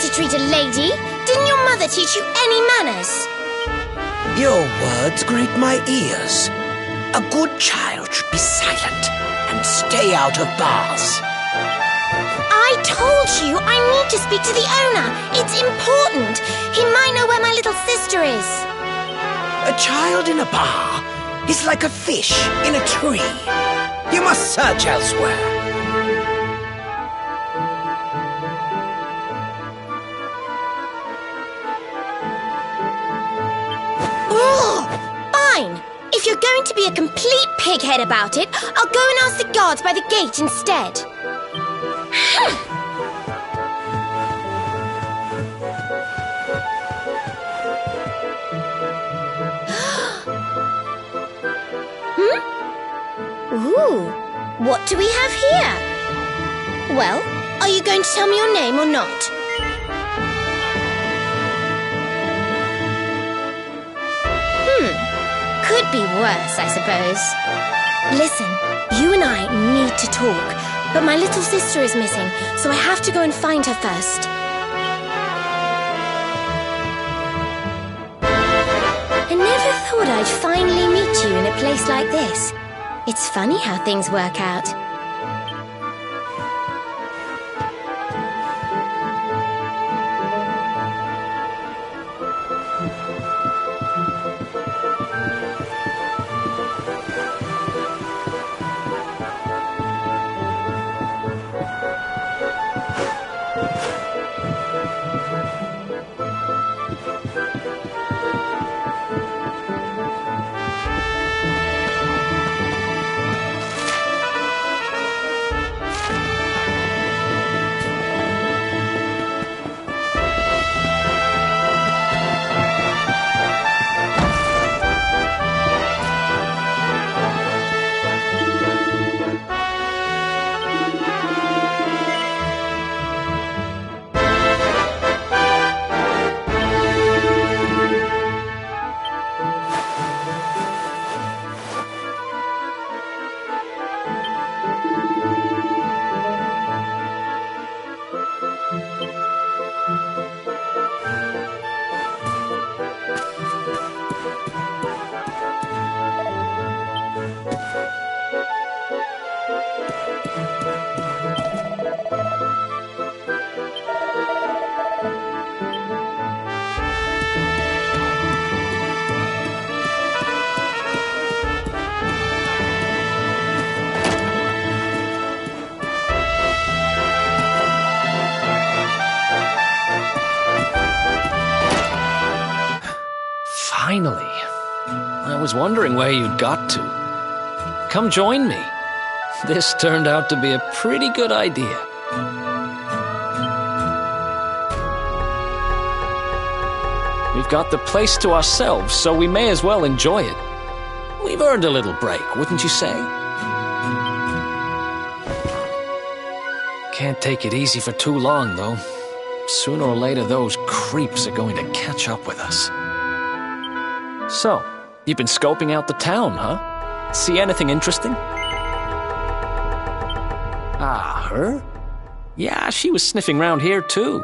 to treat a lady. Didn't your mother teach you any manners? Your words grate my ears. A good child should be silent and stay out of bars. I told you I need to speak to the owner. It's important. He might know where my little sister is. A child in a bar is like a fish in a tree. You must search elsewhere. Fine. If you're going to be a complete pighead about it, I'll go and ask the guards by the gate instead. Ooh, what do we have here? Well, are you going to tell me your name or not? Could be worse, I suppose. Listen, you and I need to talk, but my little sister is missing, so I have to go and find her first. I never thought I'd finally meet you in a place like this. It's funny how things work out. Finally. I was wondering where you'd got to. Come join me. This turned out to be a pretty good idea. We've got the place to ourselves, so we may as well enjoy it. We've earned a little break, wouldn't you say? Can't take it easy for too long, though. Sooner or later, those creeps are going to catch up with us. So, you've been scoping out the town, huh? See anything interesting? Ah, her? Yeah, she was sniffing round here, too.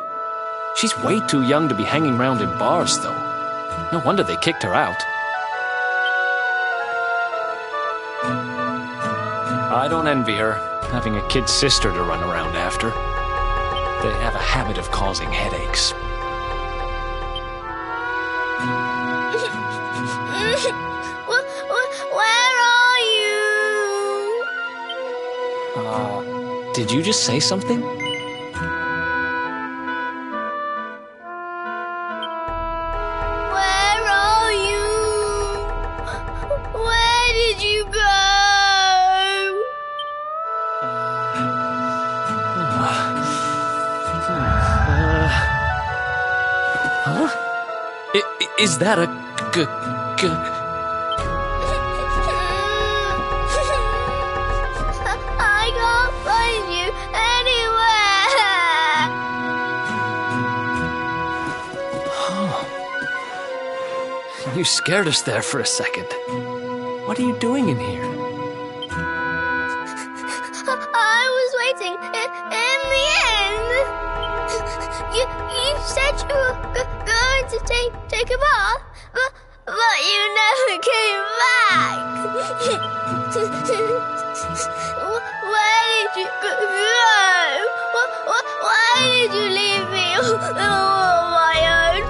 She's way too young to be hanging around in bars, though. No wonder they kicked her out. I don't envy her, having a kid sister to run around after. They have a habit of causing headaches. Where are you? Did you just say something? Where are you? Where did you go? Huh? Is that a I can't find you anywhere. You scared us there for a second. What are you doing in here? I was waiting in the end. You said you were going to take a bath, but you never came back. Where did you go? Why did you leave me all on my own?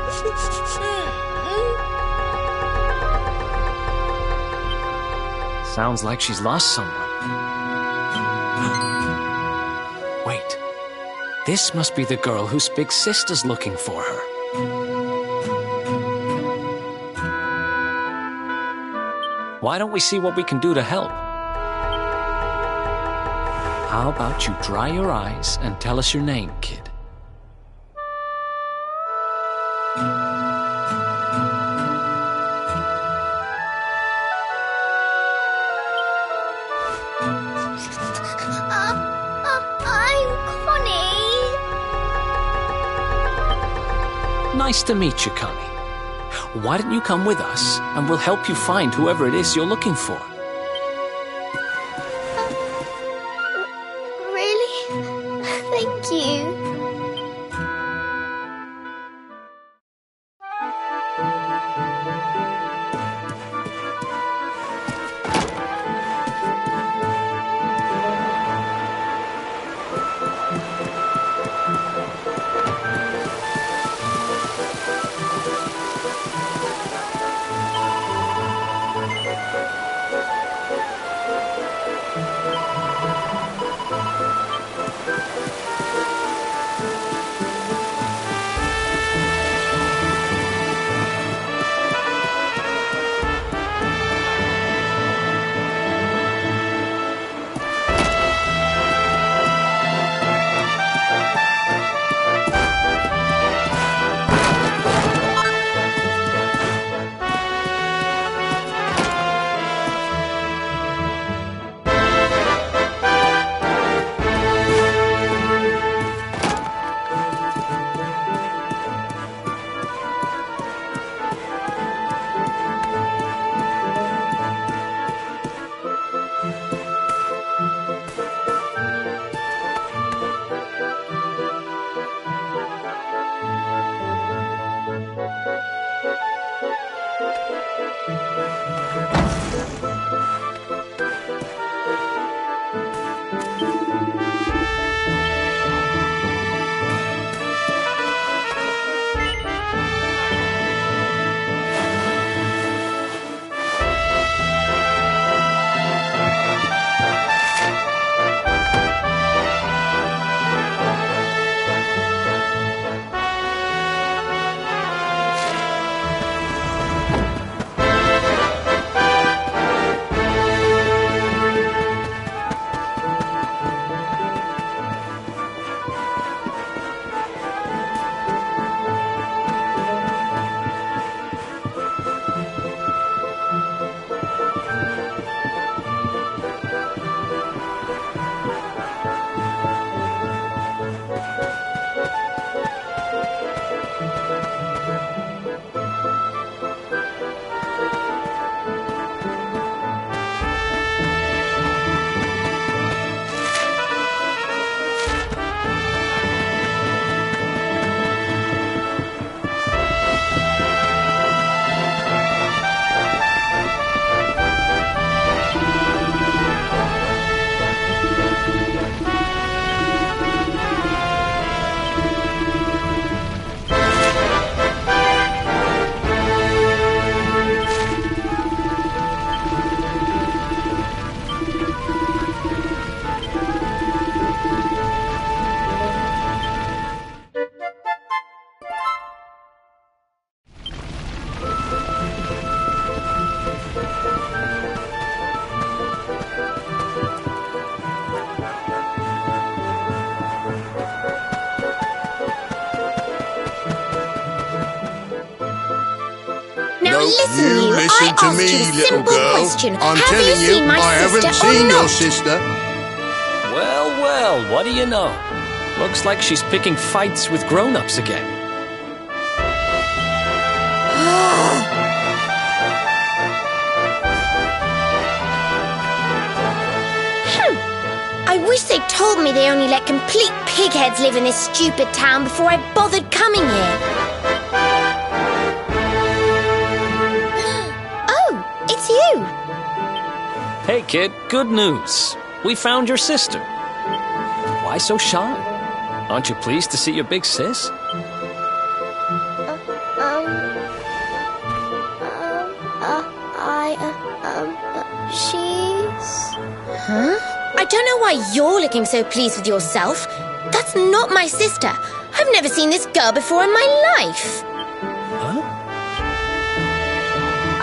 Sounds like she's lost someone. Wait. This must be the girl whose big sister's looking for her. Why don't we see what we can do to help? How about you dry your eyes and tell us your name, kid? I'm Connie. Nice to meet you, Connie. Why don't you come with us, and we'll help you find whoever it is you're looking for. Really? Thank you. Now listen, You listen to me, little girl. Question. I'm Have telling you seen my I haven't sister or seen your not? sister. Well, well, what do you know? Looks like she's picking fights with grown-ups again. I I wish they'd told me they only let complete pigheads live in this stupid town before I bothered coming here. Oh, it's you. Hey, kid, good news. We found your sister. Why so shy? Aren't you pleased to see your big sis? She's... Huh? I don't know why you're looking so pleased with yourself. That's not my sister. I've never seen this girl before in my life. Huh?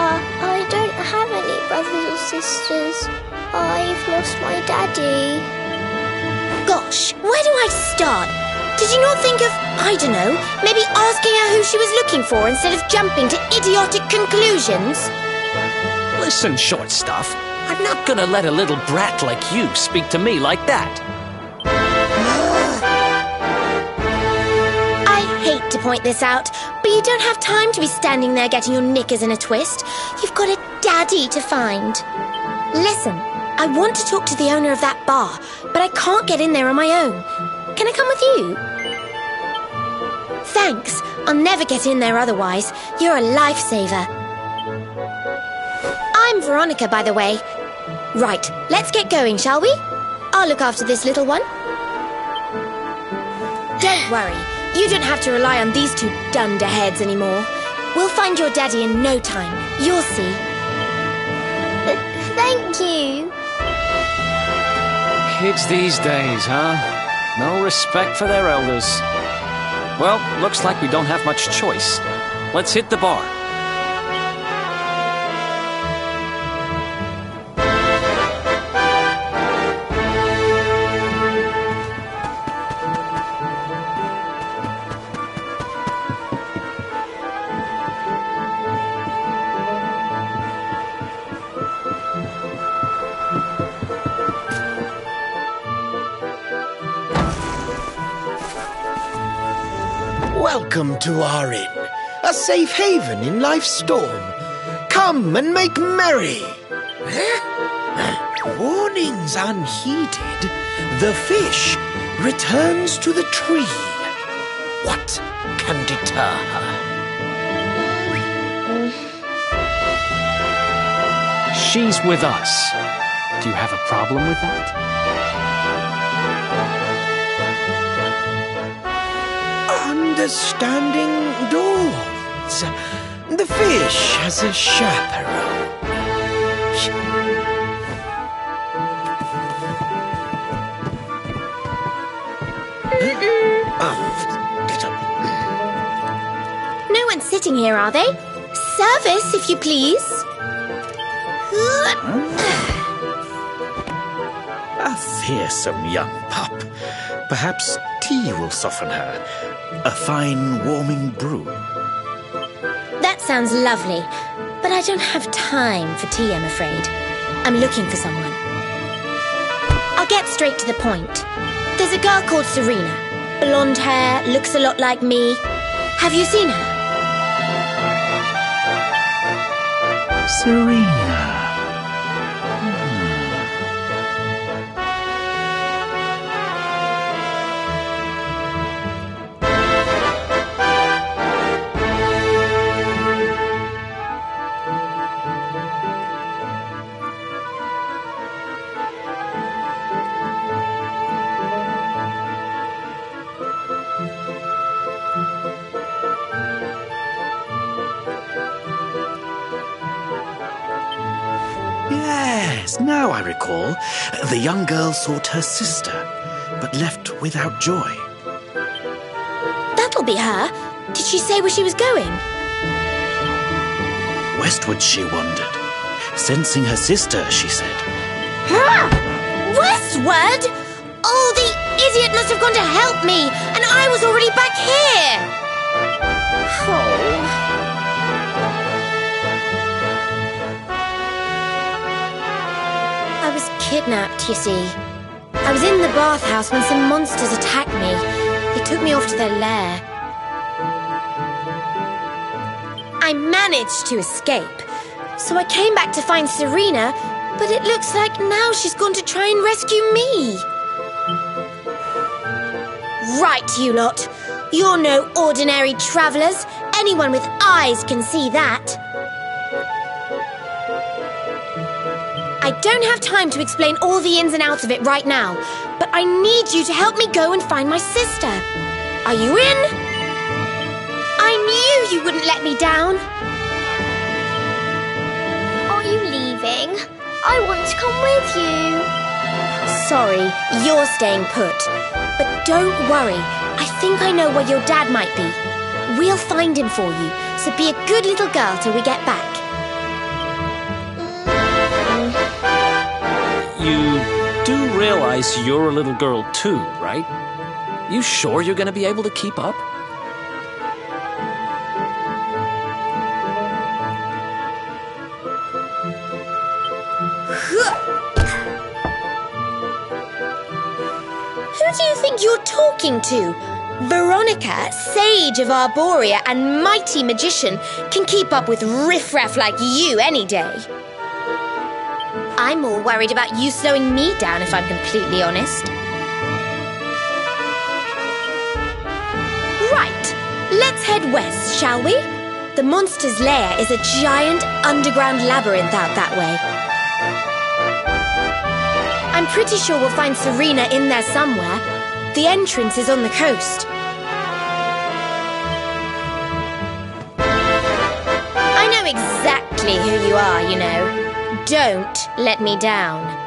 I don't have any brothers or sisters. I've lost my daddy. Gosh, where do I start? Did you not think of, I don't know, maybe asking her who she was looking for instead of jumping to idiotic conclusions? Listen, short stuff. I'm not gonna let a little brat like you speak to me like that. I hate to point this out, but you don't have time to be standing there getting your knickers in a twist. You've got a daddy to find. Listen, I want to talk to the owner of that bar, but I can't get in there on my own. Can I come with you? Thanks. I'll never get in there otherwise. You're a lifesaver. I'm Veronica, by the way. Right, let's get going, shall we? I'll look after this little one. Don't worry. You don't have to rely on these two dunderheads anymore. We'll find your daddy in no time. You'll see. Thank you. Kids these days, huh? No respect for their elders. Well, looks like we don't have much choice. Let's hit the bar. Welcome to our inn, a safe haven in life's storm. Come and make merry. Warnings unheeded, the fish returns to the tree. What can deter her? She's with us. Do you have a problem with that? Understanding dawns. The fish has a chaperone. Get up. No one's sitting here, are they? Service, if you please. A fearsome young pup. Perhaps tea will soften her. A fine warming brew. That sounds lovely, but I don't have time for tea, I'm afraid. I'm looking for someone. I'll get straight to the point. There's a girl called Serena. Blonde hair, looks a lot like me. Have you seen her? Serena. Yes, now I recall. The young girl sought her sister, but left without joy. That'll be her. Did she say where she was going? Westward she wandered. Sensing her sister, she said. Westward? Oh, the idiot must have gone to help me, and I was already back here. Oh. I was kidnapped, you see. I was in the bathhouse when some monsters attacked me. They took me off to their lair. I managed to escape. So I came back to find Serena, but it looks like now she's gone to try and rescue me. Right, you lot. You're no ordinary travellers. Anyone with eyes can see that. I don't have time to explain all the ins and outs of it right now, but I need you to help me go and find my sister. Are you in? I knew you wouldn't let me down. Are you leaving? I want to come with you. Sorry, you're staying put. But don't worry, I think I know where your dad might be. We'll find him for you, so be a good little girl till we get back. You do realize you're a little girl too, right? You sure you're gonna be able to keep up? Who do you think you're talking to? Veronica, sage of Arborea and mighty magician, can keep up with riffraff like you any day. I'm more worried about you slowing me down, if I'm completely honest. Right, let's head west, shall we? The monster's lair is a giant underground labyrinth out that way. I'm pretty sure we'll find Serena in there somewhere. The entrance is on the coast. I know exactly who you are, you know. Don't let me down.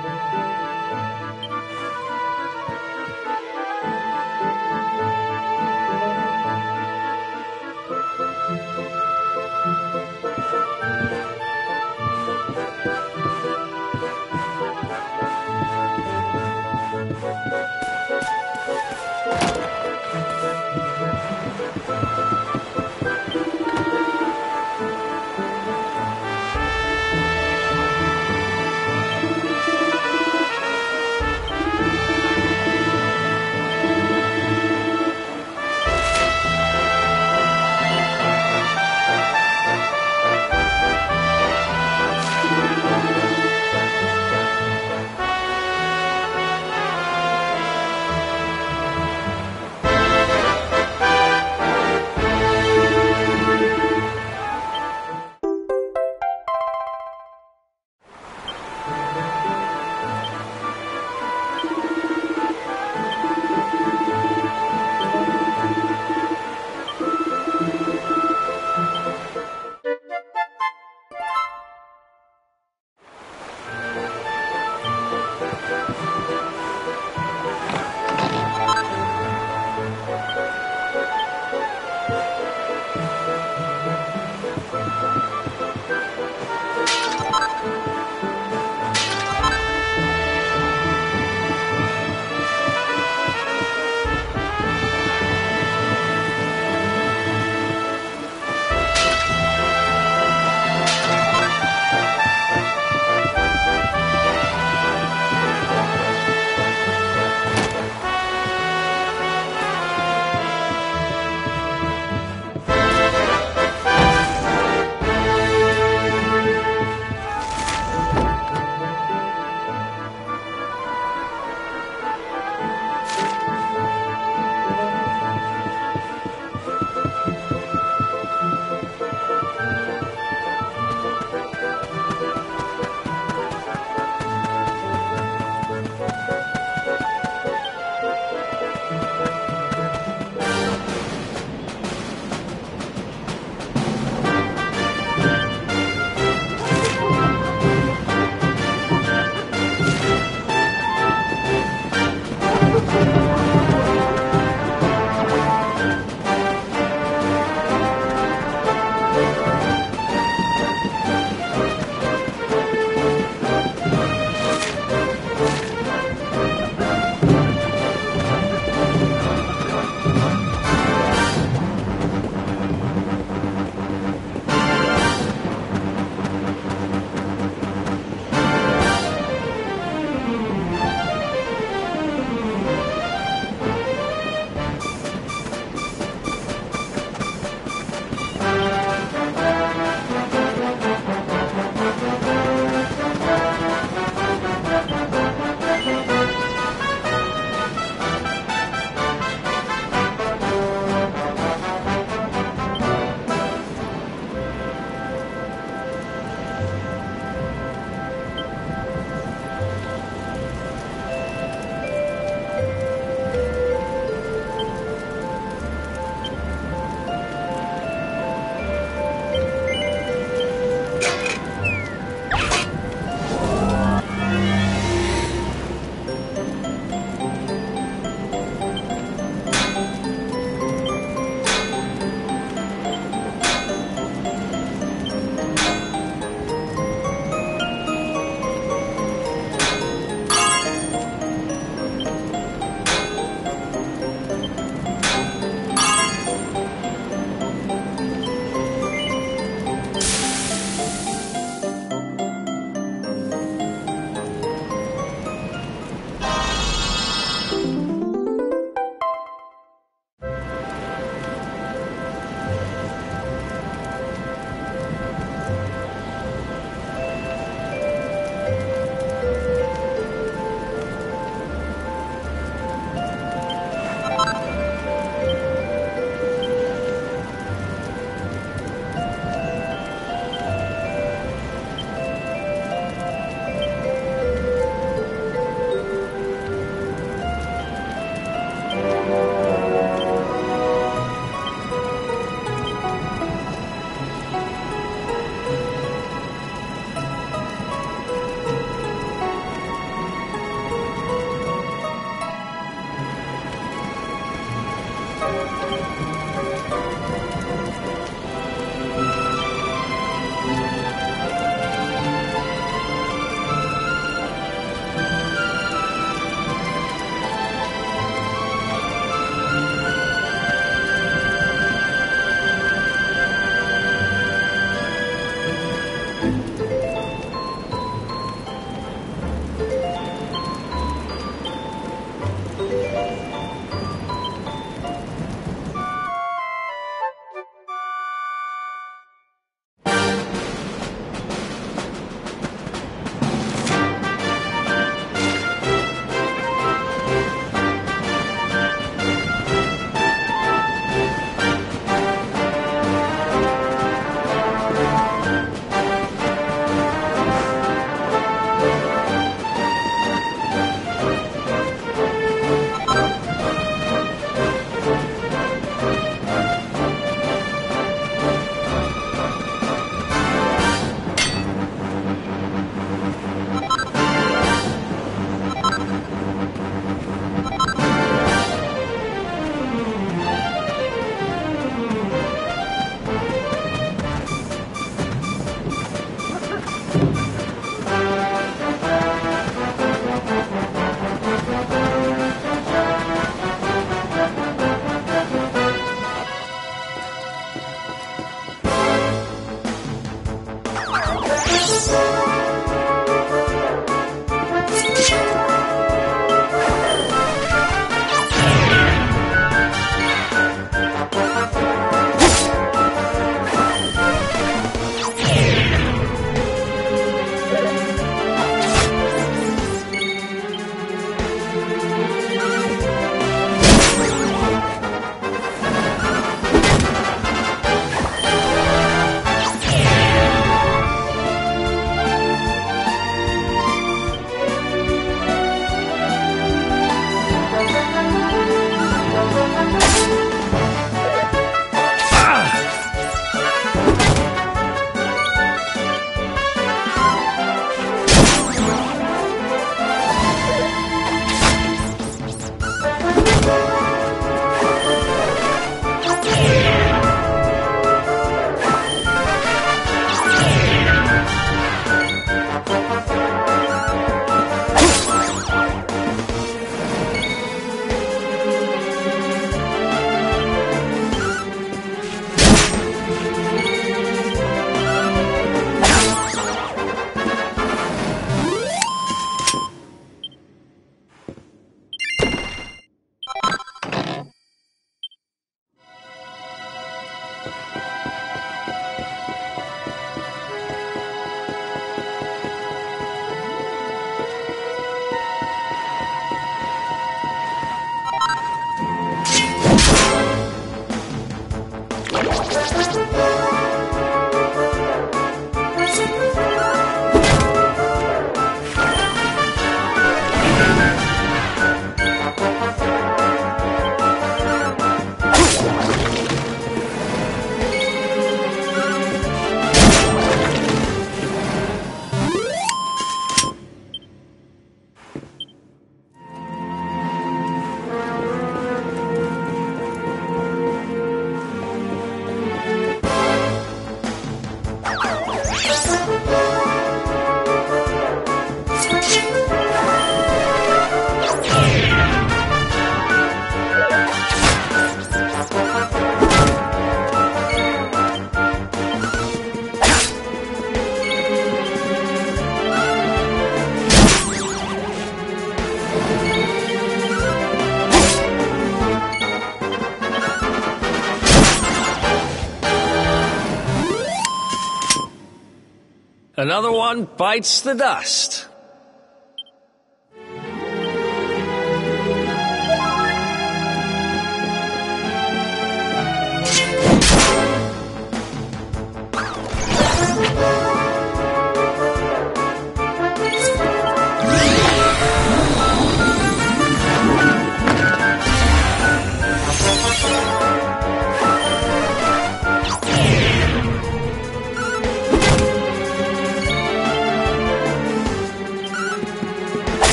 Another one bites the dust.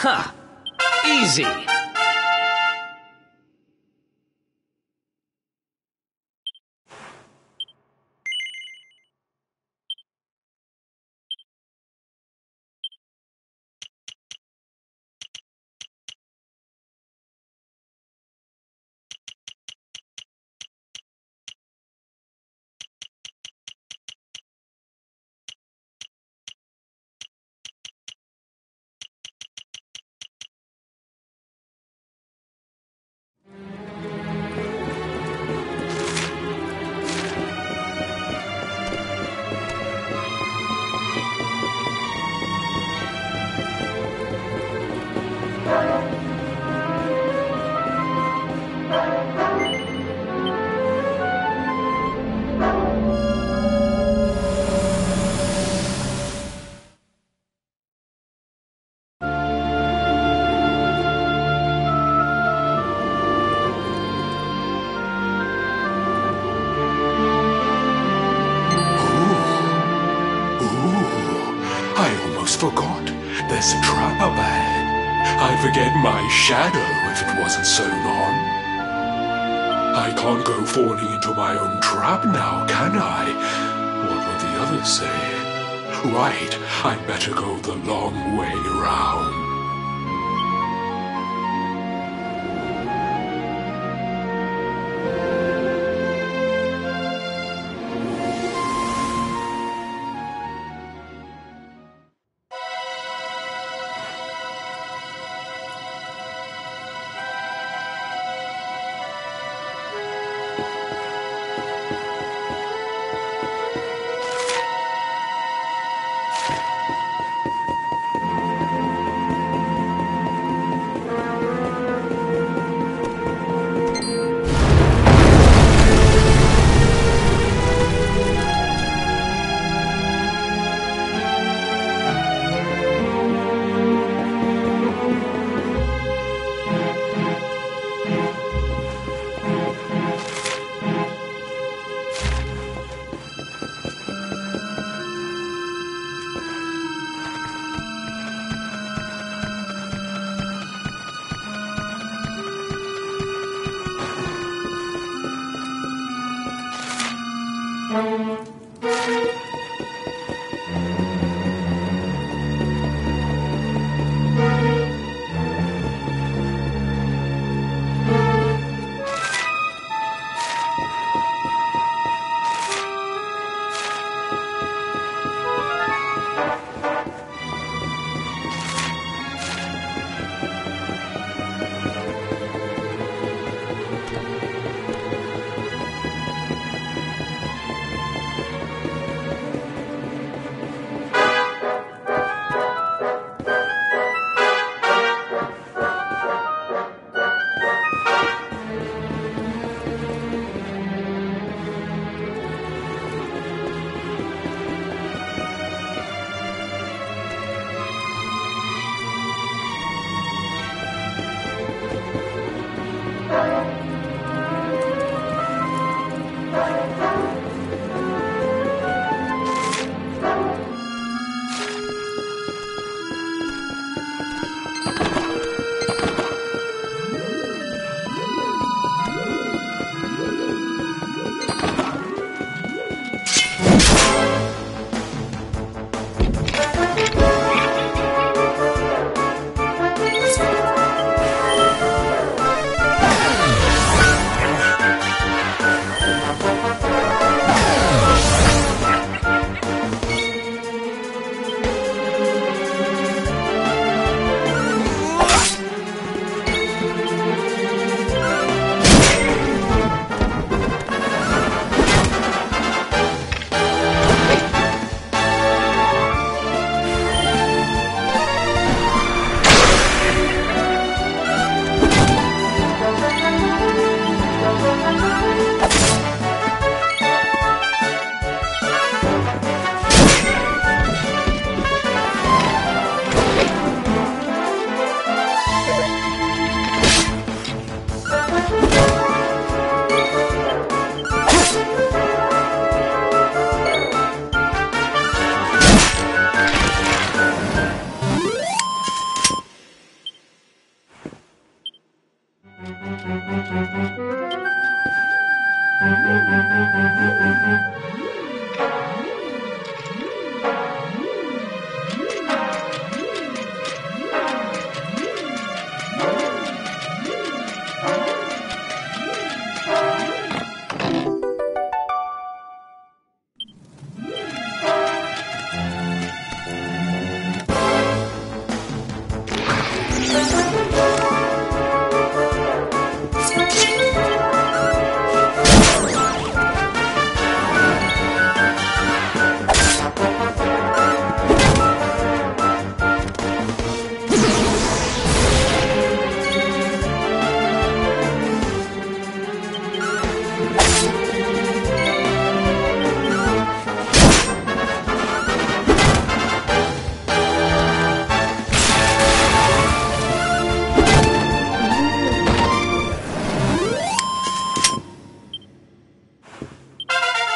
Ha! Easy! Forgot. There's a trap up ahead. I'd forget my shadow if it wasn't sewn on. I can't go falling into my own trap now, can I? What would the others say? Right, I'd better go the long way round.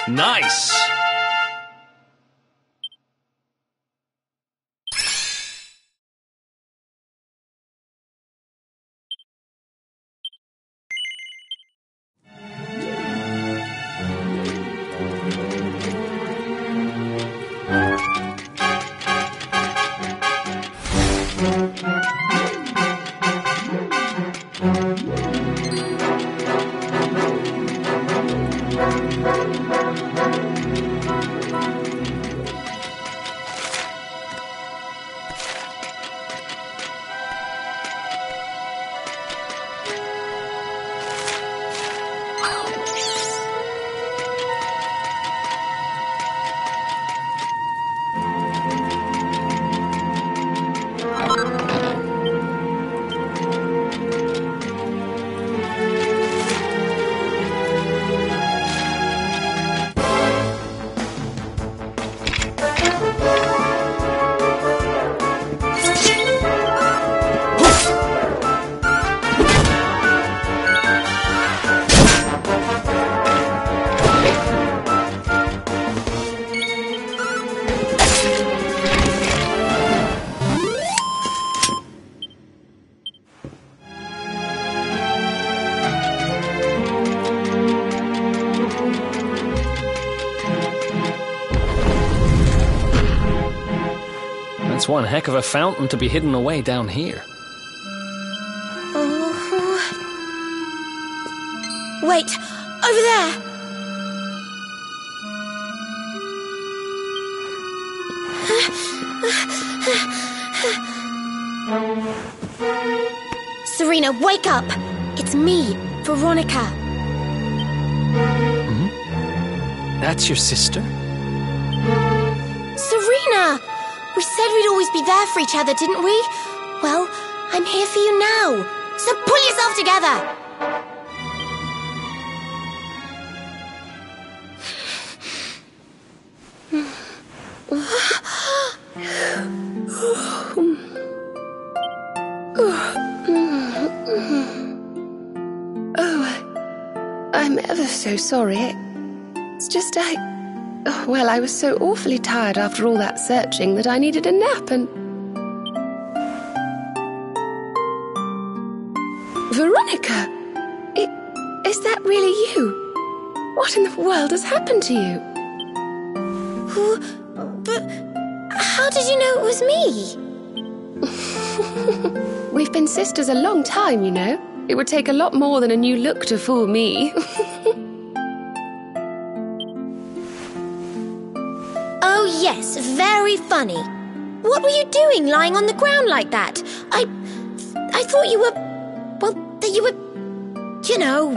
Nice! It's one heck of a fountain to be hidden away down here. Oh. Wait! Over there! Serena, wake up! It's me, Veronica. That's your sister? Serena! We said we'd always be there for each other, didn't we? Well, I'm here for you now. So pull yourself together! I'm ever so sorry. It's just well, I was so awfully tired after all that searching that I needed a nap and... Veronica! Is that really you? What in the world has happened to you? But how did you know it was me? We've been sisters a long time, you know. It would take a lot more than a new look to fool me. Oh, yes, very funny. What were you doing lying on the ground like that? I thought you were... well, that you were... you know...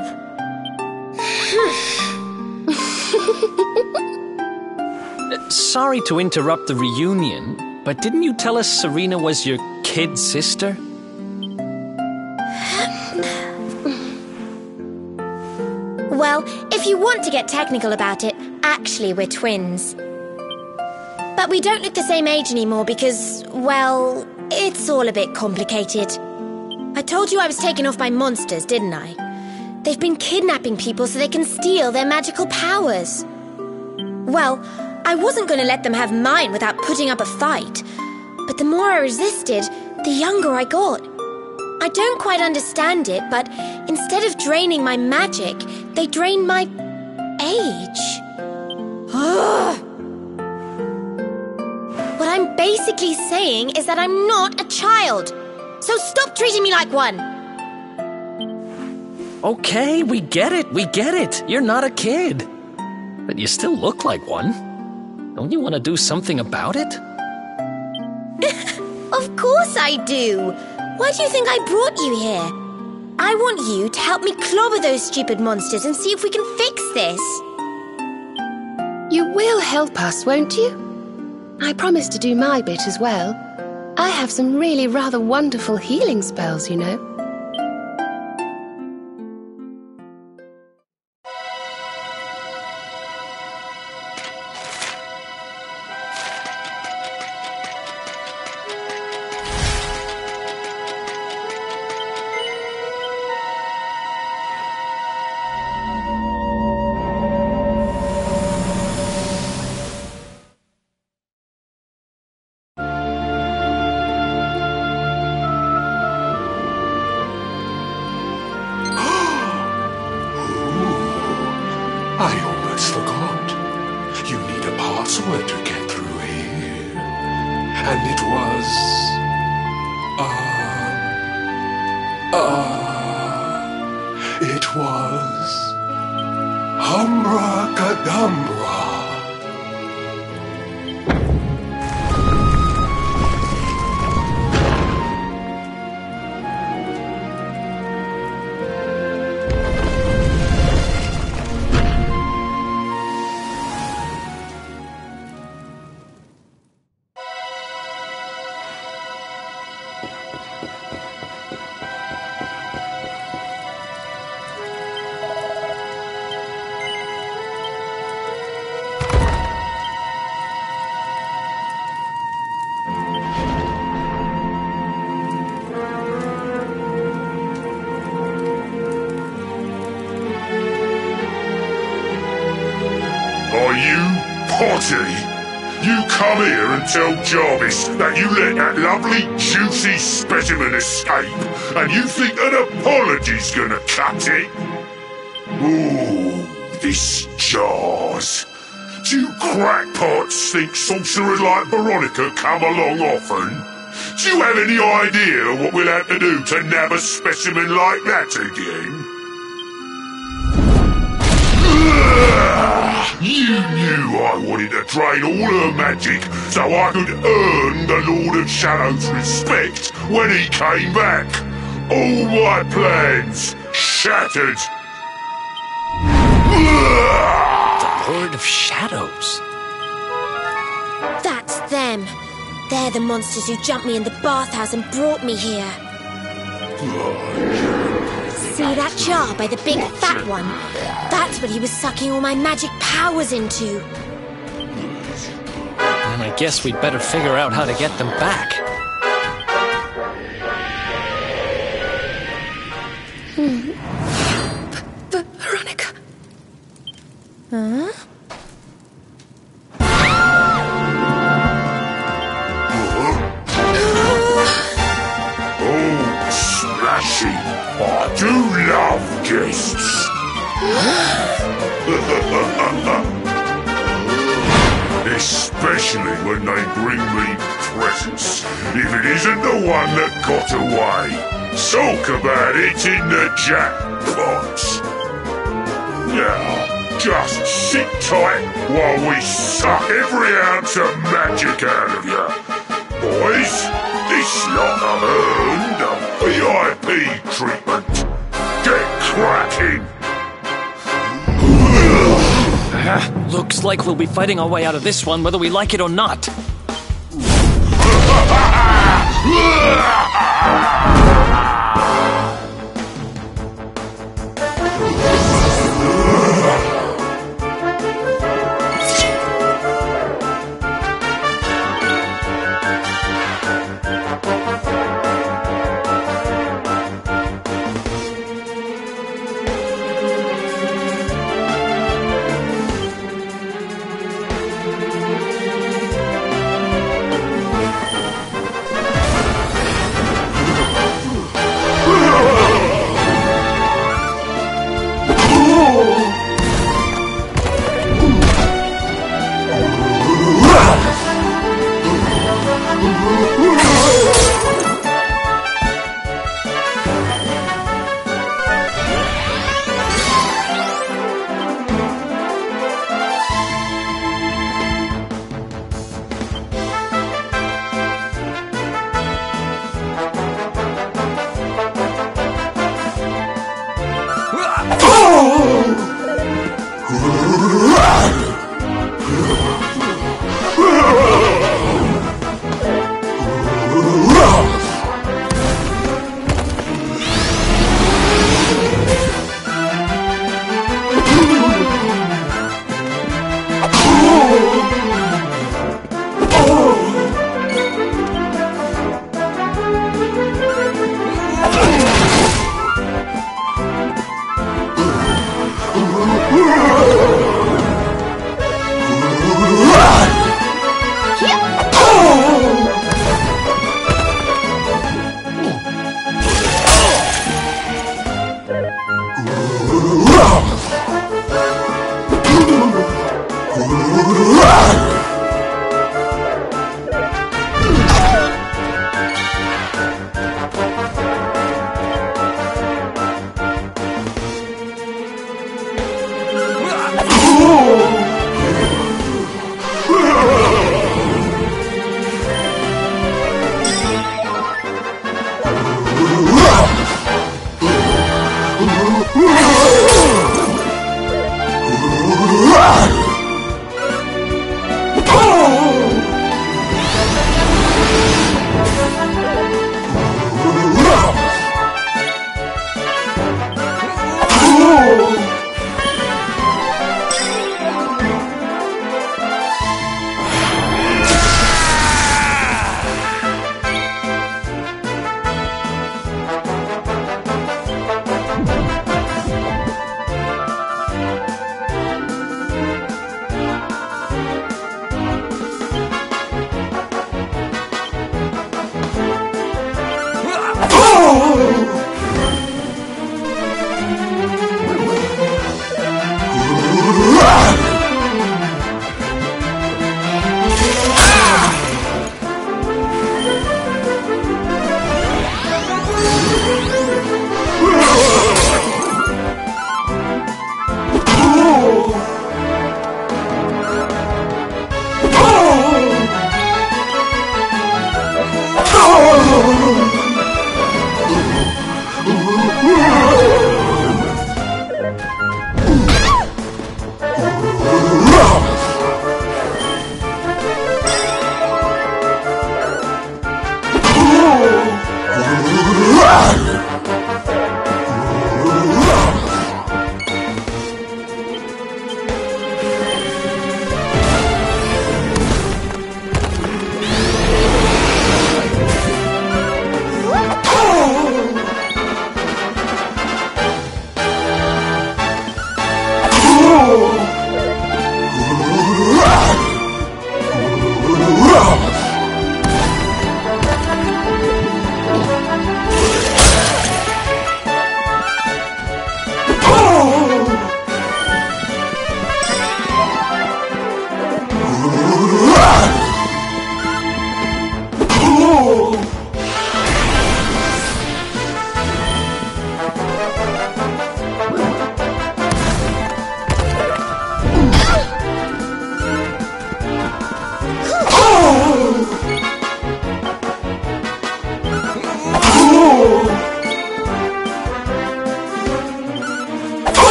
Sorry to interrupt the reunion, but didn't you tell us Serena was your kid sister? Well, if you want to get technical about it, actually we're twins. But we don't look the same age anymore because, well, it's all a bit complicated. I told you I was taken off by monsters, didn't I? They've been kidnapping people so they can steal their magical powers. Well, I wasn't going to let them have mine without putting up a fight. But the more I resisted, the younger I got. I don't quite understand it, but instead of draining my magic, they drained my age. Ugh. What I'm basically saying is that I'm not a child. So stop treating me like one. Okay, we get it. You're not a kid. But you still look like one. Don't you want to do something about it? Of course I do. Why do you think I brought you here? I want you to help me clobber those stupid monsters and see if we can fix this. You will help us, won't you? I promise to do my bit as well. I have some really rather wonderful healing spells, you know. I almost forgot. You need a password to get through here. And it was... it was... Humbracadabra. Are you potty? You come here and tell Jarvis that you let that lovely, juicy specimen escape, and you think an apology's gonna cut it? Ooh, this jars. Do you crackpots think sorcerers like Veronica come along often? Do you have any idea what we'll have to do to nab a specimen like that again? You knew I wanted to drain all her magic so I could earn the Lord of Shadow's respect when he came back. All my plans shattered. The Lord of Shadows? That's them. They're the monsters who jumped me in the bathhouse and brought me here. See that jar by the big fat one? That's what he was sucking all my magic powers into. And I guess we'd better figure out how to get them back. Veronica. Huh? Oh, Splashy, I do love guests. Especially when they bring me presents, if it isn't the one that got away. Talk about it in the jackpot. Now, just sit tight while we suck every ounce of magic out of you. Boys, this lot have earned a VIP treatment. Get cracking! Looks like we'll be fighting our way out of this one whether we like it or not.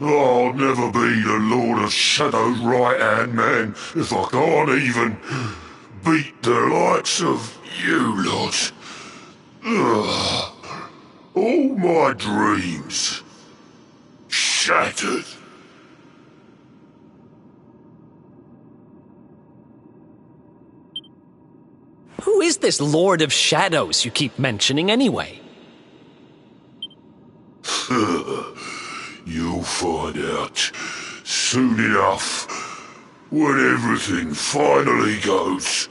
I'll never be the Lord of Shadow's right-hand man if I can't even beat the likes of you lot. Ugh. All my dreams shattered. Who is this Lord of Shadows you keep mentioning anyway? You'll find out soon enough when everything finally goes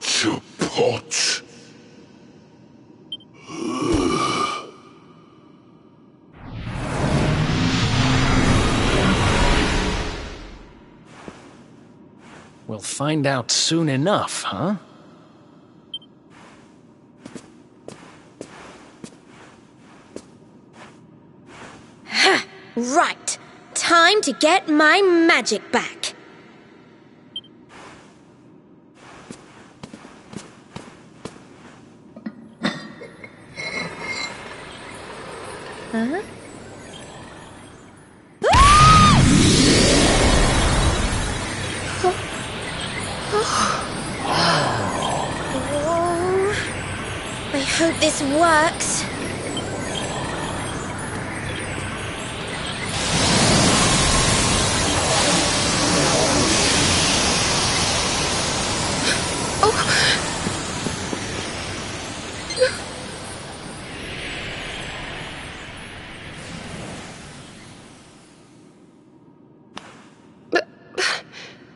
to pot. We'll find out soon enough, huh? Right. Time to get my magic back. Huh? I hope this works.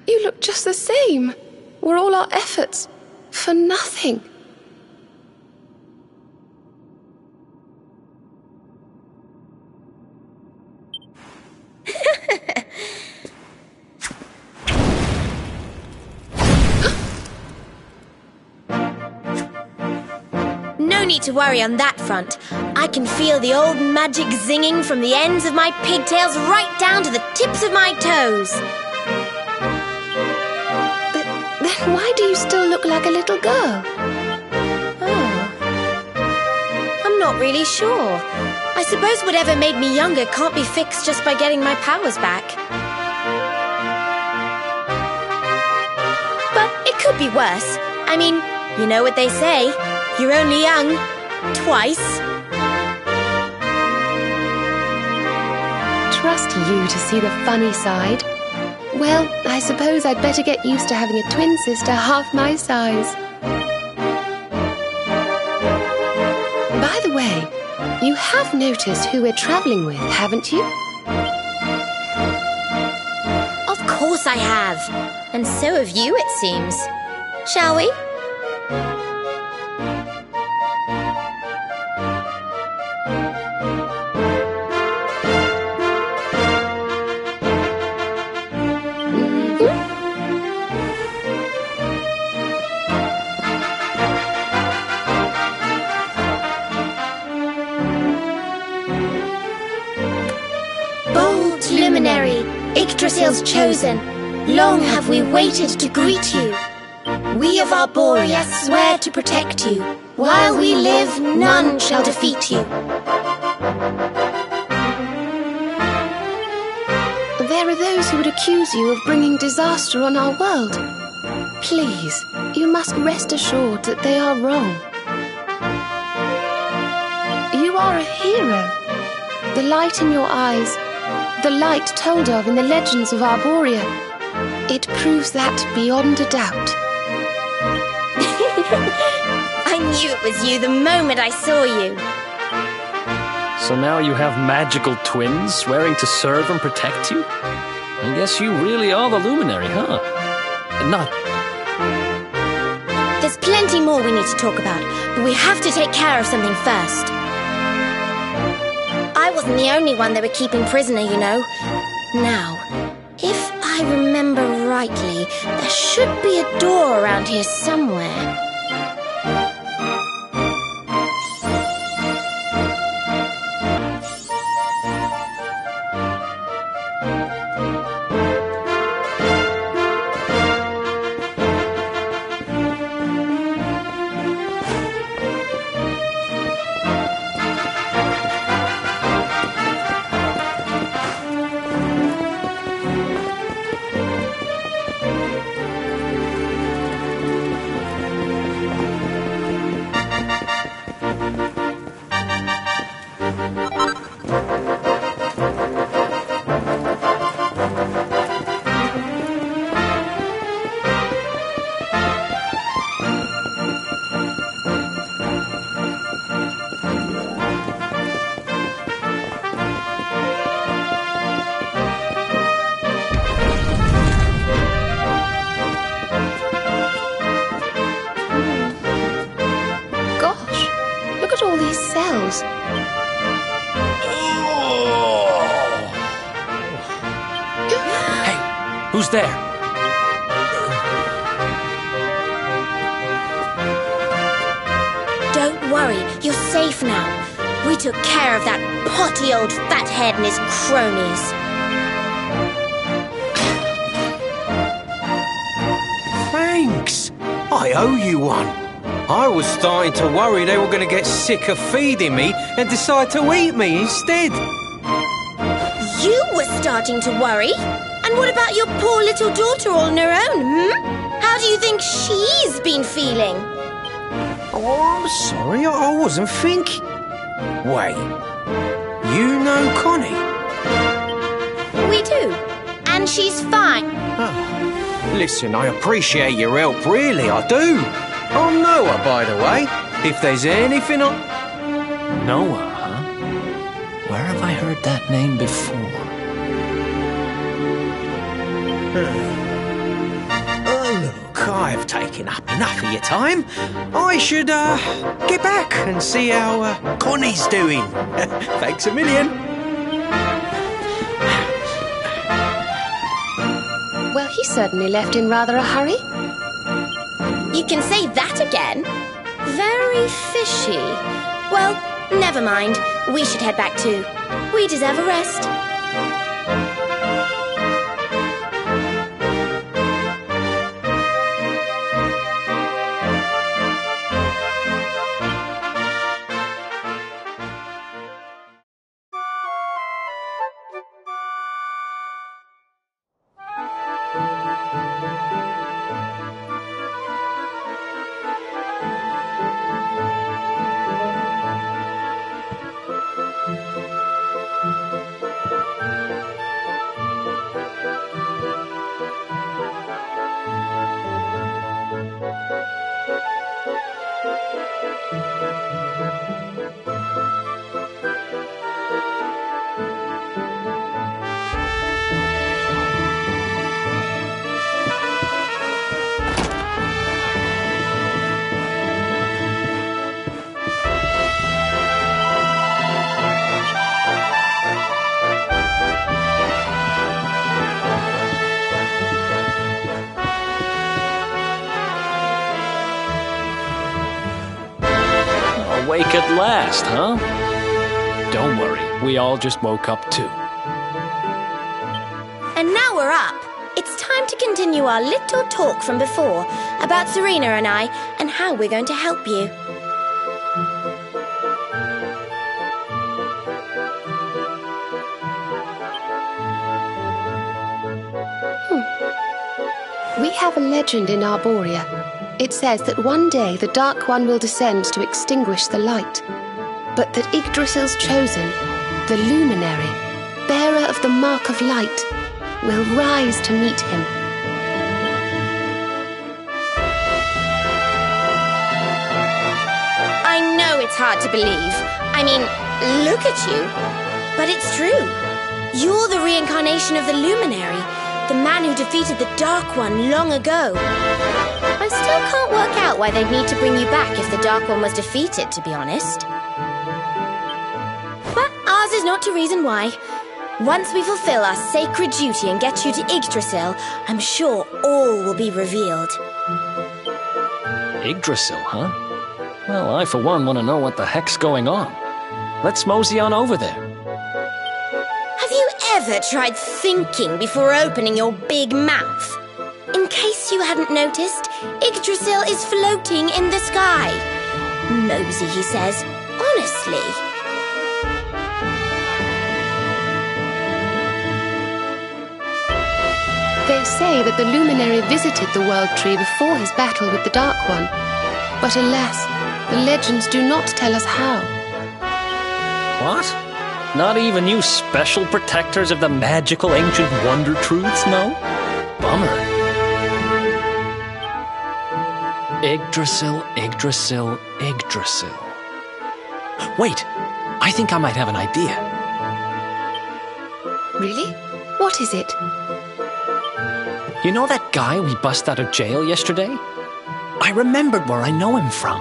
You look just the same. Were all our efforts for nothing? No need to worry on that front. I can feel the old magic zinging from the ends of my pigtails right down to the tips of my toes. Then why do you still look like a little girl? Oh. I'm not really sure. I suppose whatever made me younger can't be fixed just by getting my powers back. But it could be worse. I mean, you know what they say. You're only young. Twice. Trust you to see the funny side. Well, I suppose I'd better get used to having a twin sister half my size. By the way, you have noticed who we're travelling with, haven't you? Of course I have. And so have you, it seems. Shall we? Luminary, Yggdrasil's chosen, long have we waited to greet you. We of Arborea swear to protect you. While we live, none shall defeat you. There are those who would accuse you of bringing disaster on our world. Please, you must rest assured that they are wrong. You are a hero. The light in your eyes, the light told of in the legends of Arborea, it proves that beyond a doubt. I knew it was you the moment I saw you. So now you have magical twins swearing to serve and protect you? I guess you really are the Luminary, huh? Not... There's plenty more we need to talk about, but we have to take care of something first. I wasn't the only one they were keeping prisoner, you know. Now, if I remember rightly, there should be a door around here somewhere. Who's there? We took care of that potty old fathead and his cronies. Thanks. I owe you one. I was starting to worry they were going to get sick of feeding me and decide to eat me instead. You were starting to worry? And what about your poor little daughter all on her own, How do you think she's been feeling? Oh, I'm sorry, I wasn't thinking. Wait, you know Connie? We do. And she's fine. Oh, listen, I appreciate your help, really, I do. I'm Noah, by the way. If there's anything Noah, huh? Where have I heard that name before? Look, I've taken up enough of your time. I should, get back and see how, Connie's doing. Thanks a million. Well, he certainly left in rather a hurry. You can say that again. Very fishy. Well, never mind. We should head back too. We deserve a rest. Awake at last, huh? Don't worry, we all just woke up too. And now we're up. It's time to continue our little talk from before about Serena and I and how we're going to help you. We have a legend in Arborea. It says that one day the Dark One will descend to extinguish the light, but that Yggdrasil's chosen, the luminary, bearer of the mark of light, will rise to meet him. I know it's hard to believe. I mean, look at you. But it's true. You're the reincarnation of the luminary, the man who defeated the Dark One long ago. I still can't work out why they'd need to bring you back if the Dark One was defeated, to be honest. But ours is not to reason why. Once we fulfill our sacred duty and get you to Yggdrasil, I'm sure all will be revealed. Yggdrasil, huh? Well, I for one want to know what the heck's going on. Let's mosey on over there. Have you ever tried thinking before opening your big mouth? In case you hadn't noticed, Yggdrasil is floating in the sky. Mosey, he says. Honestly. They say that the luminary visited the World Tree before his battle with the Dark One. But alas, the legends do not tell us how. What? Not even you special protectors of the magical ancient wonder truths, no? Bummer. Yggdrasil, Yggdrasil, Yggdrasil. Wait, I think I might have an idea. Really? What is it? You know that guy we bust out of jail yesterday? I remembered where I know him from.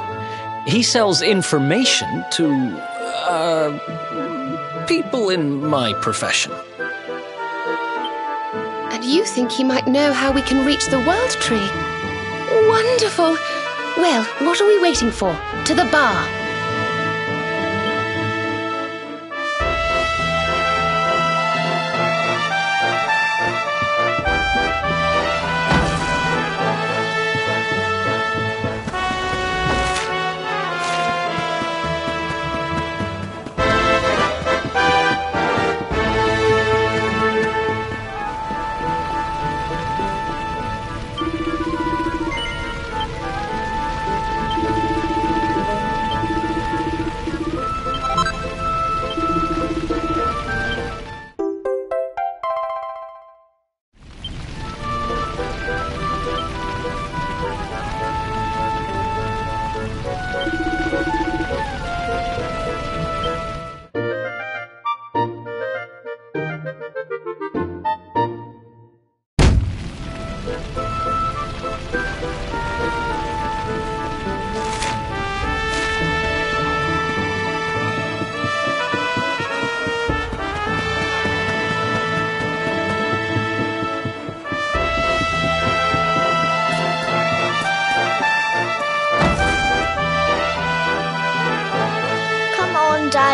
He sells information to, people in my profession. And you think he might know how we can reach the World Tree? Wonderful! Well, what are we waiting for? To the bar!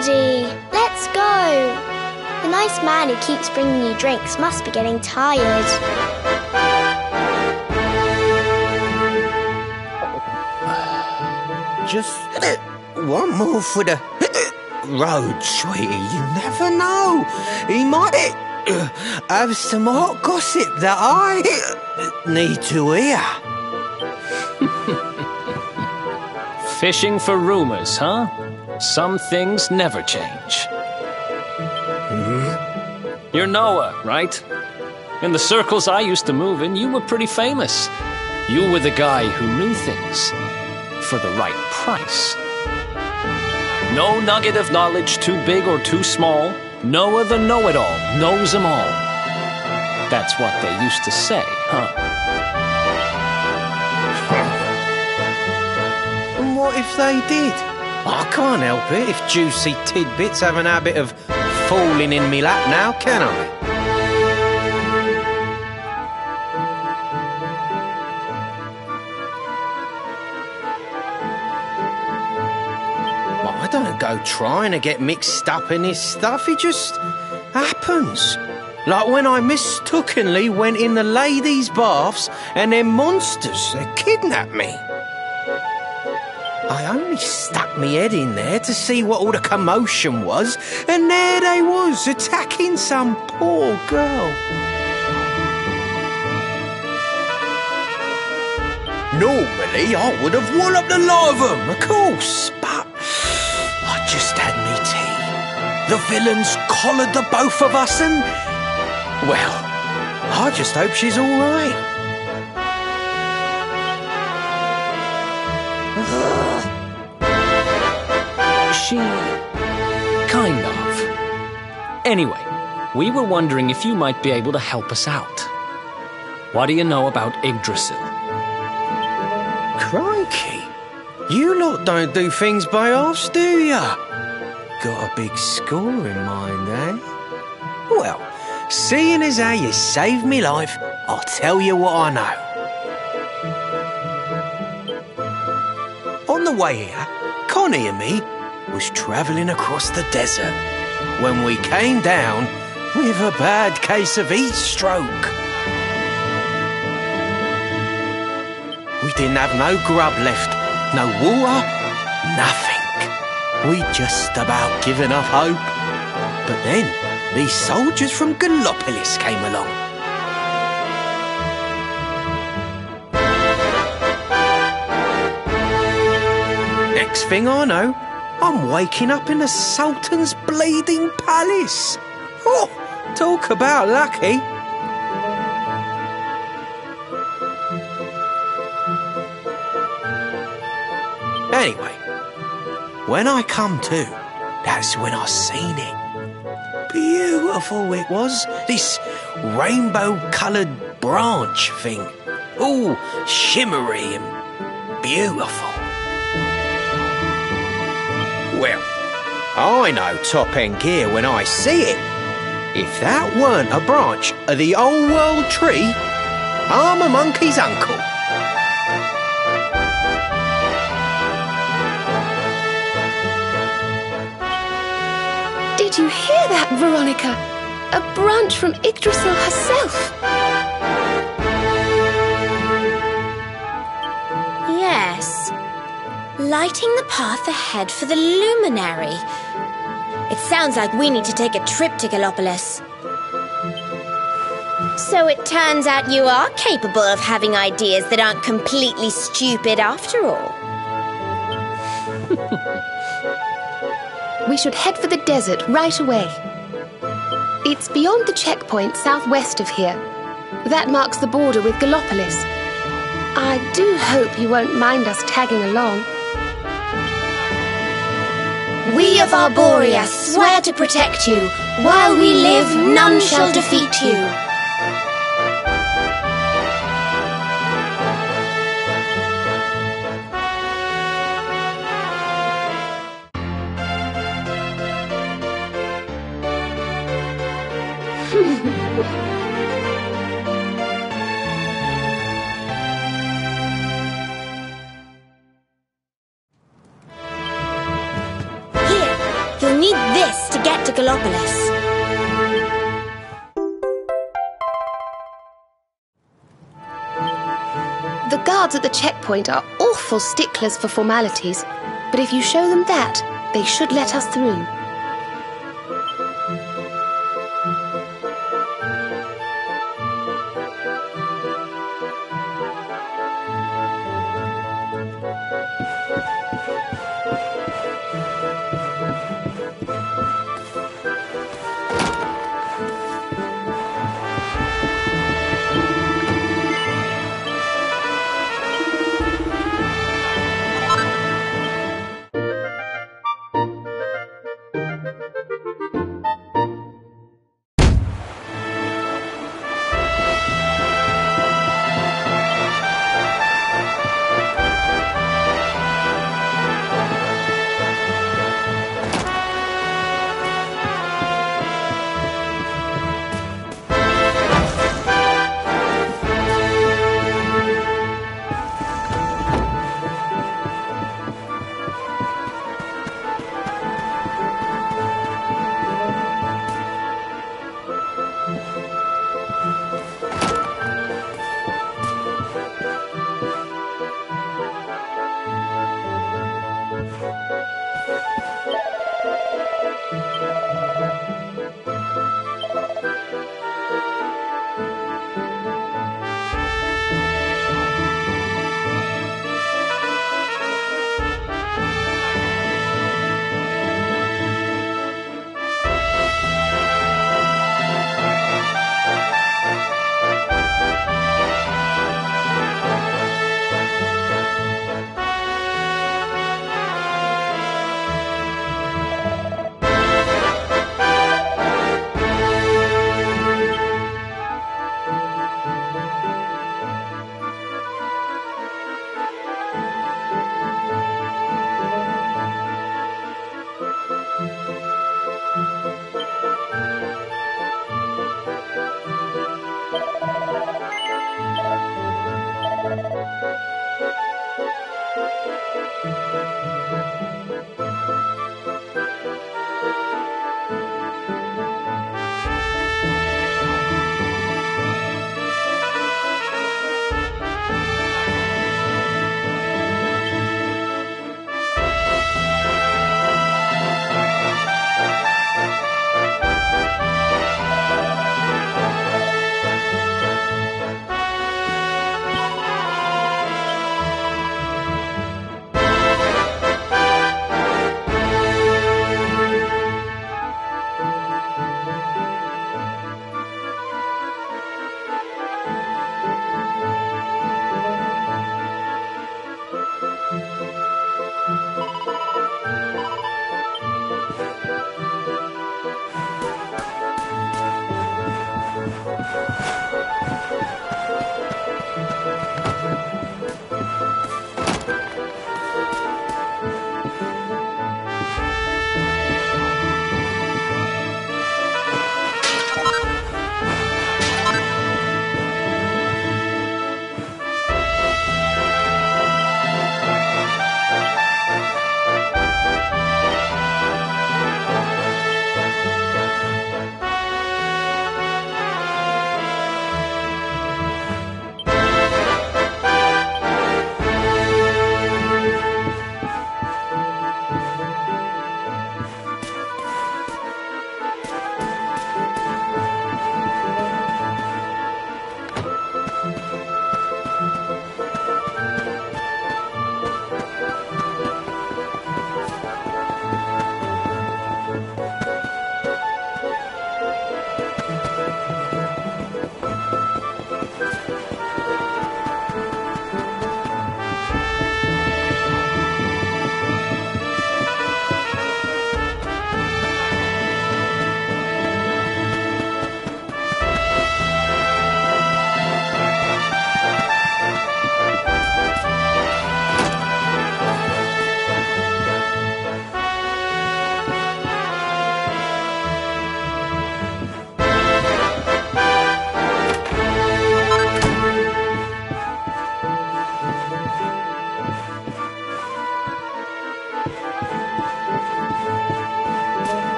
Daddy. Let's go. The nice man who keeps bringing you drinks must be getting tired. Just one more for the road, sweetie. You never know. He might have some hot gossip that I need to hear. Fishing for rumors, huh? Some things never change. You're Noah, right? In the circles I used to move in, you were pretty famous. You were the guy who knew things for the right price. No nugget of knowledge too big or too small. Noah the know-it-all knows them all. That's what they used to say, huh? And what if they did? I can't help it if juicy tidbits have an habit of falling in me lap now, can I? I don't go trying to get mixed up in this stuff, it just happens. Like when I mistakenly went in the ladies' baths and them monsters, they kidnapped me. I only stuck me head in there to see what all the commotion was, and there they was, attacking some poor girl. Normally, I would have walloped the lot of them, of course, but I just had me tea. The villains collared the both of us and, well, I just hope she's all right. She... kind of. Anyway, we were wondering if you might be able to help us out. What do you know about Yggdrasil? Crikey, you lot don't do things by halves, do ya? Got a big score in mind, eh? Well, seeing as how you saved me life, I'll tell you what I know. On the way here, Connie and me was travelling across the desert when we came down with a bad case of heat stroke. We didn't have no grub left, no water, nothing. We'd just about given up hope. But then these soldiers from Gallopolis came along. Next thing I know, I'm waking up in the Sultan's bleeding palace. Oh, talk about lucky. Anyway, when I come to, that's when I seen it. Beautiful it was, this rainbow-coloured branch thing. All shimmery and beautiful. Well, I know top-end gear when I see it. If that weren't a branch of the old world tree, I'm a monkey's uncle. Did you hear that, Veronica? A branch from Yggdrasil herself. Yes. Lighting the path ahead for the luminary. It sounds like we need to take a trip to Gallopolis. So it turns out you are capable of having ideas that aren't completely stupid after all. We should head for the desert right away. It's beyond the checkpoint southwest of here. That marks the border with Gallopolis. I do hope you won't mind us tagging along. We of Arborea swear to protect you. While we live, none shall defeat you. You'll need this to get to Gallopolis. The guards at the checkpoint are awful sticklers for formalities, but if you show them that, they should let us through.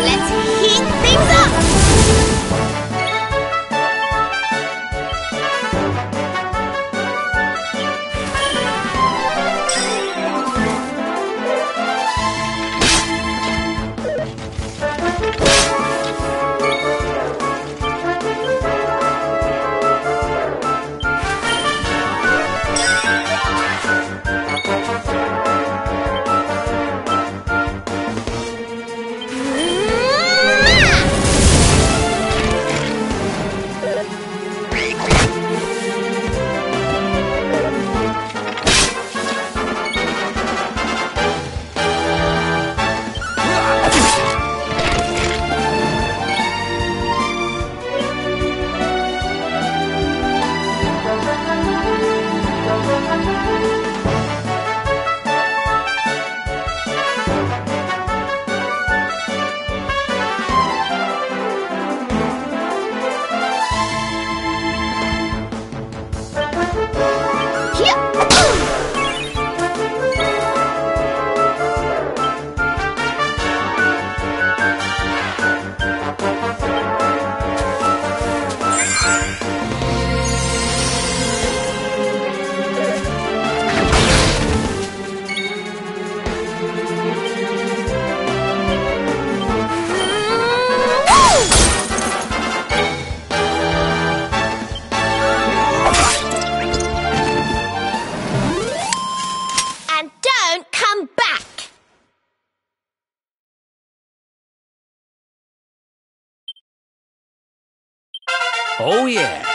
let's heat things up! Oh, yeah.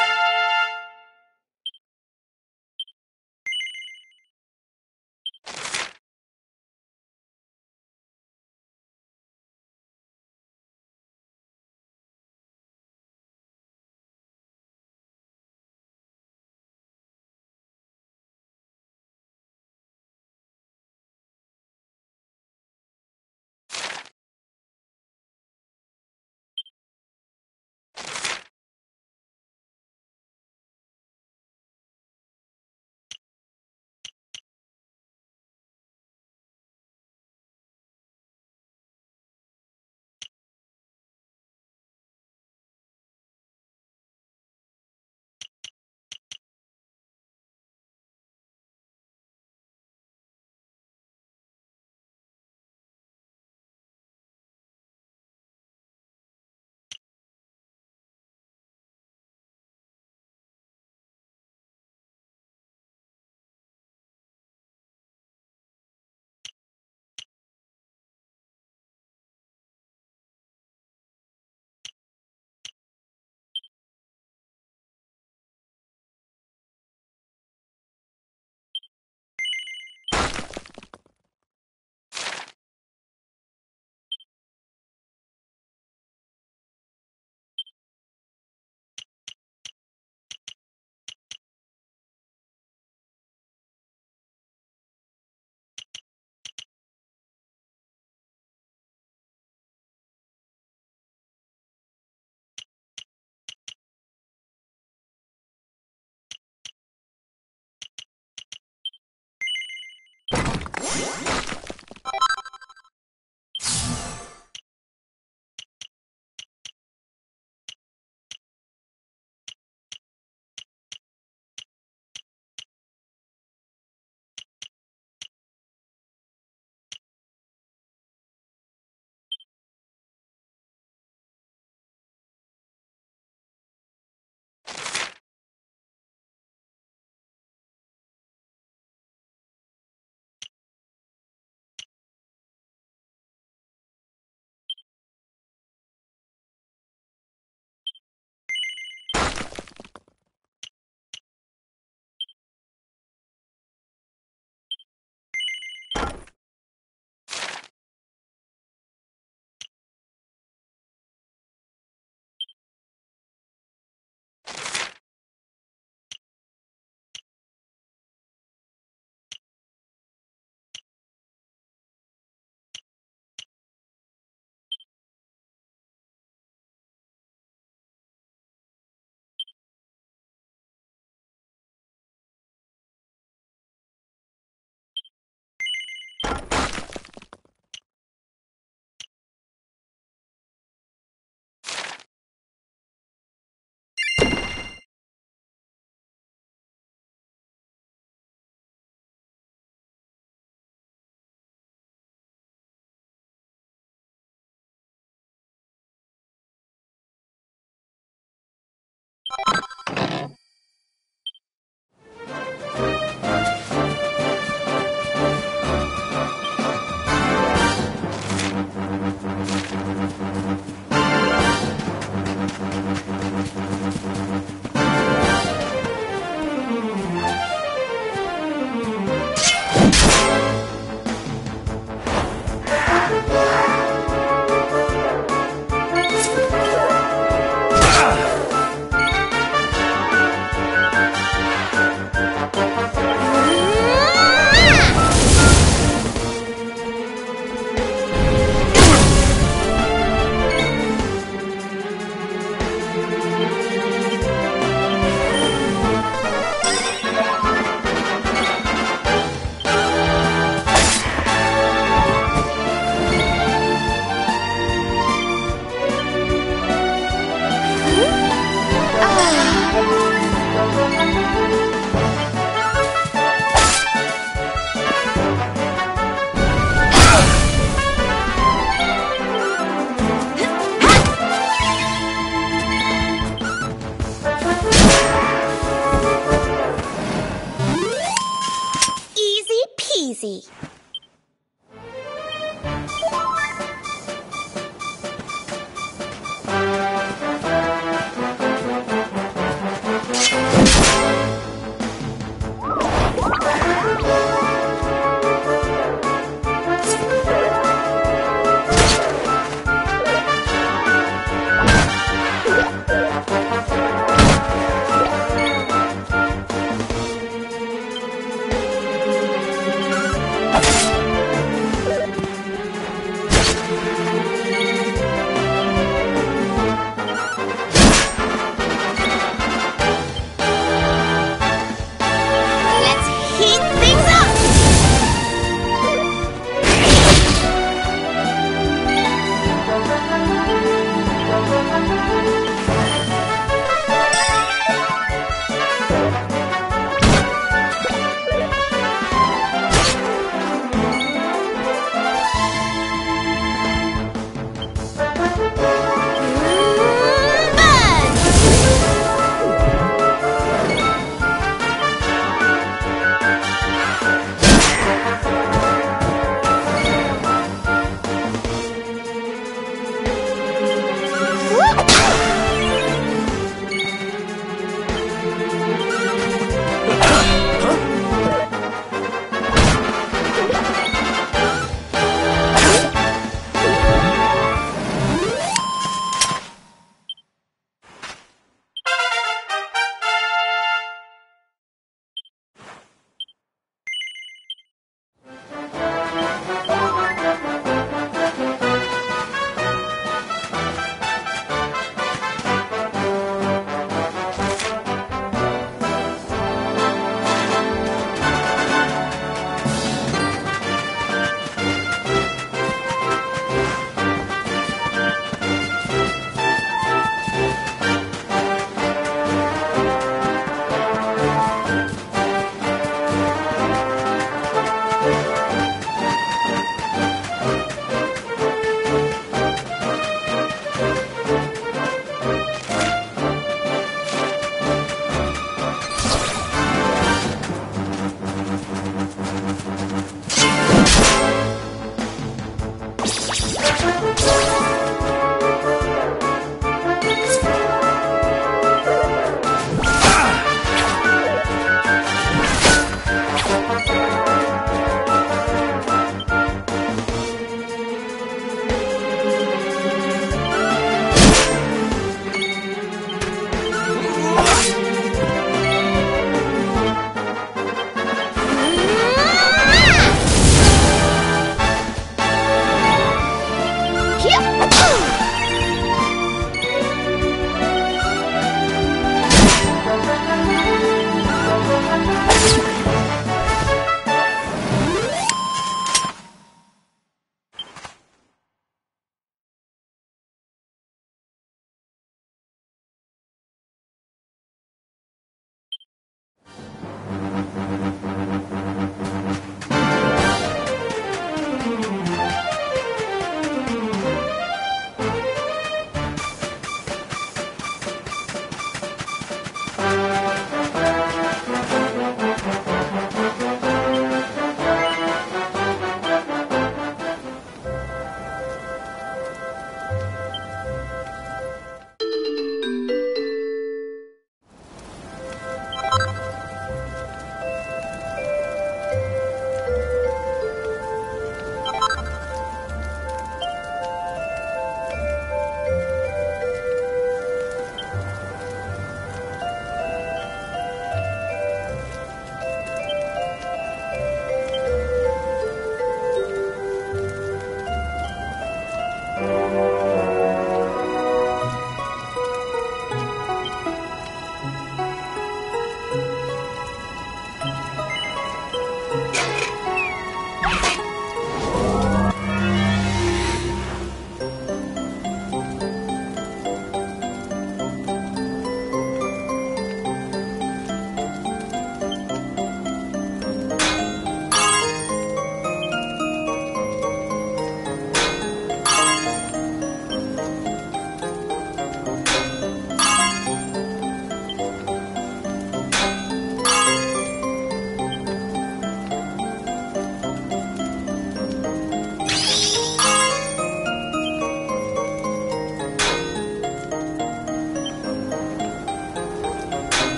Easy peasy.